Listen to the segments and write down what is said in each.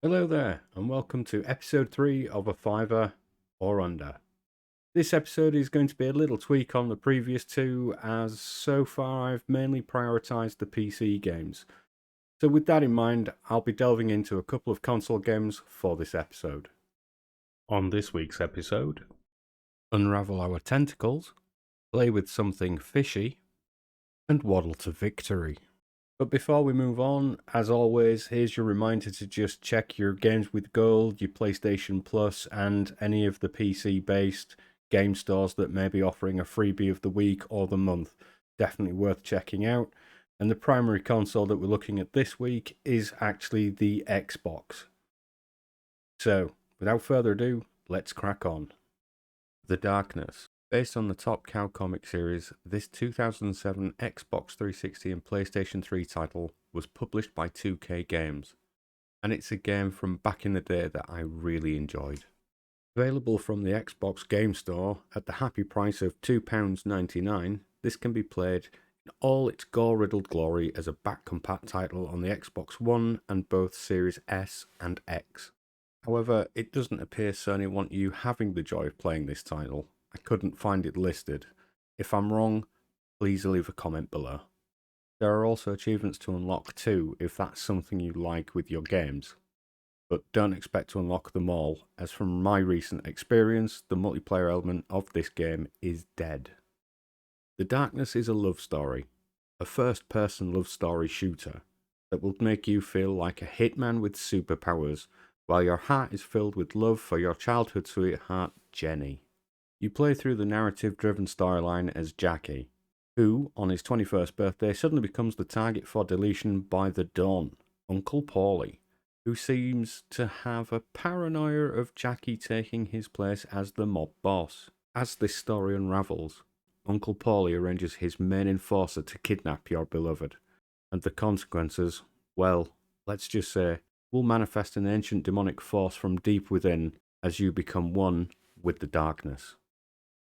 Hello there, and welcome to episode 3 of A Fiver or Under. This episode is going to be a little tweak on the previous two, as so far I've mainly prioritised the PC games. So, with that in mind, I'll be delving into a couple of console games for this episode. On this week's episode, unravel our tentacles, play with something fishy, and waddle to victory. But before we move on, as always, here's your reminder to just check your Games with Gold, your PlayStation Plus, and any of the PC-based game stores that may be offering a freebie of the week or the month. Definitely worth checking out. And the primary console that we're looking at this week is actually the Xbox. So, without further ado, let's crack on. The Darkness. Based on the Top Cow comic series, this 2007 Xbox 360 and PlayStation 3 title was published by 2K Games, and it's a game from back in the day that I really enjoyed. Available from the Xbox Game Store at the happy price of £2.99, this can be played in all its gore-riddled glory as a back-compat title on the Xbox One and both Series S and X. However, it doesn't appear Sony want you having the joy of playing this title. I couldn't find it listed. If I'm wrong, please leave a comment below. There are also achievements to unlock too, if that's something you like with your games. But don't expect to unlock them all, as from my recent experience, the multiplayer element of this game is dead. The Darkness is a love story, a first-person love story shooter that will make you feel like a hitman with superpowers, while your heart is filled with love for your childhood sweetheart, Jenny. You play through the narrative-driven storyline as Jackie, who, on his 21st birthday, suddenly becomes the target for deletion by the Don, Uncle Paulie, who seems to have a paranoia of Jackie taking his place as the mob boss. As this story unravels, Uncle Paulie arranges his main enforcer to kidnap your beloved, and the consequences, well, let's just say, will manifest an ancient demonic force from deep within as you become one with the darkness.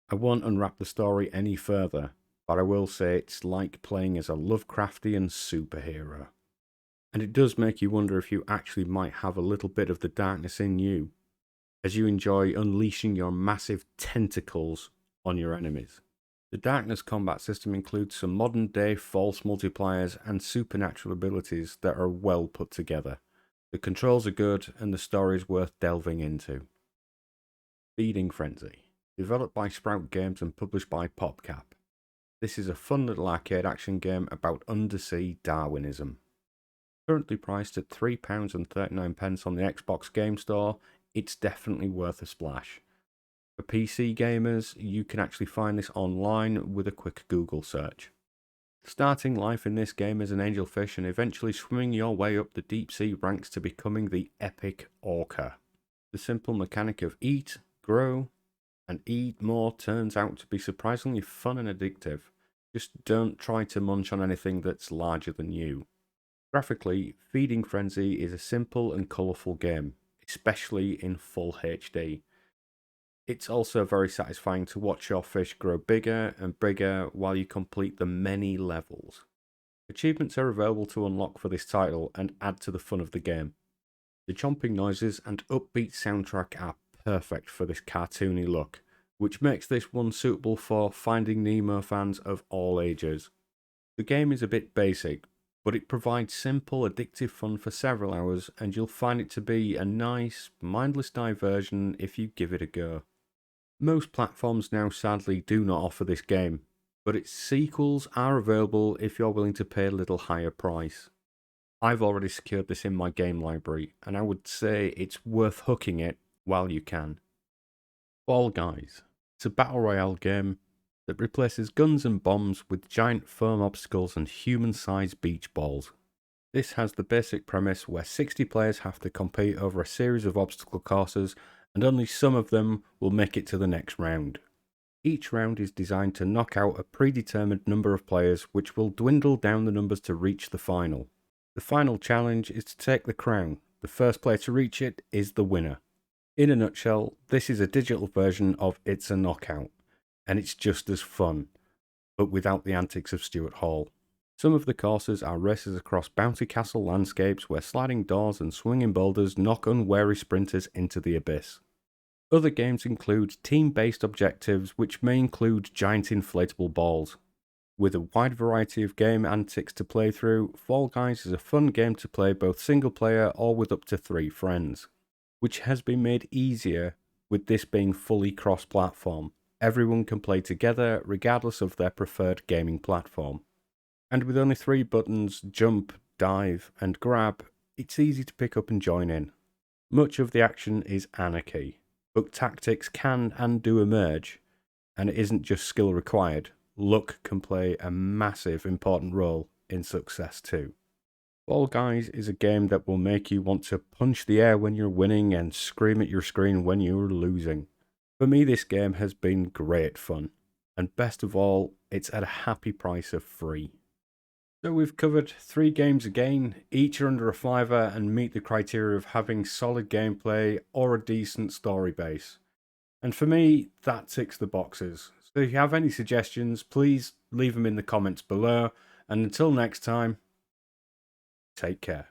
I won't unwrap the story any further, but I will say it's like playing as a Lovecraftian superhero. And it does make you wonder if you actually might have a little bit of the darkness in you, as you enjoy unleashing your massive tentacles on your enemies. The Darkness combat system includes some modern day false multipliers and supernatural abilities that are well put together. The controls are good and the story is worth delving into. Feeding Frenzy. Developed by Sprout Games and published by PopCap. This is a fun little arcade action game about undersea Darwinism. Currently priced at £3.39 on the Xbox Game Store, it's definitely worth a splash. For PC gamers, you can actually find this online with a quick Google search. Starting life in this game as an angelfish and eventually swimming your way up the deep sea ranks to becoming the epic orca. The simple mechanic of eat, grow, and eat more turns out to be surprisingly fun and addictive. Just don't try to munch on anything that's larger than you. Graphically, Feeding Frenzy is a simple and colourful game, especially in full HD. It's also very satisfying to watch your fish grow bigger and bigger while you complete the many levels. Achievements are available to unlock for this title and add to the fun of the game. The chomping noises and upbeat soundtrack are perfect for this cartoony look, which makes this one suitable for Finding Nemo fans of all ages. The game is a bit basic, but it provides simple, addictive fun for several hours, and you'll find it to be a nice, mindless diversion if you give it a go. Most platforms now sadly do not offer this game, but its sequels are available if you're willing to pay a little higher price. I've already secured this in my game library, and I would say it's worth hooking it while you can. Fall Guys. It's a battle royale game that replaces guns and bombs with giant foam obstacles and human-sized beach balls. This has the basic premise where 60 players have to compete over a series of obstacle courses, and only some of them will make it to the next round. Each round is designed to knock out a predetermined number of players, which will dwindle down the numbers to reach the final. The final challenge is to take the crown. The first player to reach it is the winner. In a nutshell, this is a digital version of It's a Knockout, and it's just as fun, but without the antics of Stuart Hall. Some of the courses are races across bounty castle landscapes where sliding doors and swinging boulders knock unwary sprinters into the abyss. Other games include team-based objectives, which may include giant inflatable balls. With a wide variety of game antics to play through, Fall Guys is a fun game to play both single player or with up to 3 friends, which has been made easier with this being fully cross-platform. Everyone can play together regardless of their preferred gaming platform. And with only 3 buttons, jump, dive, and grab, it's easy to pick up and join in. Much of the action is anarchy, but tactics can and do emerge, and it isn't just skill required. Luck can play a massive important role in success too. Fall Guys is a game that will make you want to punch the air when you're winning and scream at your screen when you're losing. For me, this game has been great fun, and best of all, it's at a happy price of free. So we've covered 3 games again, each are under a $5 and meet the criteria of having solid gameplay or a decent story base. And for me, that ticks the boxes. So if you have any suggestions, please leave them in the comments below. And until next time, take care.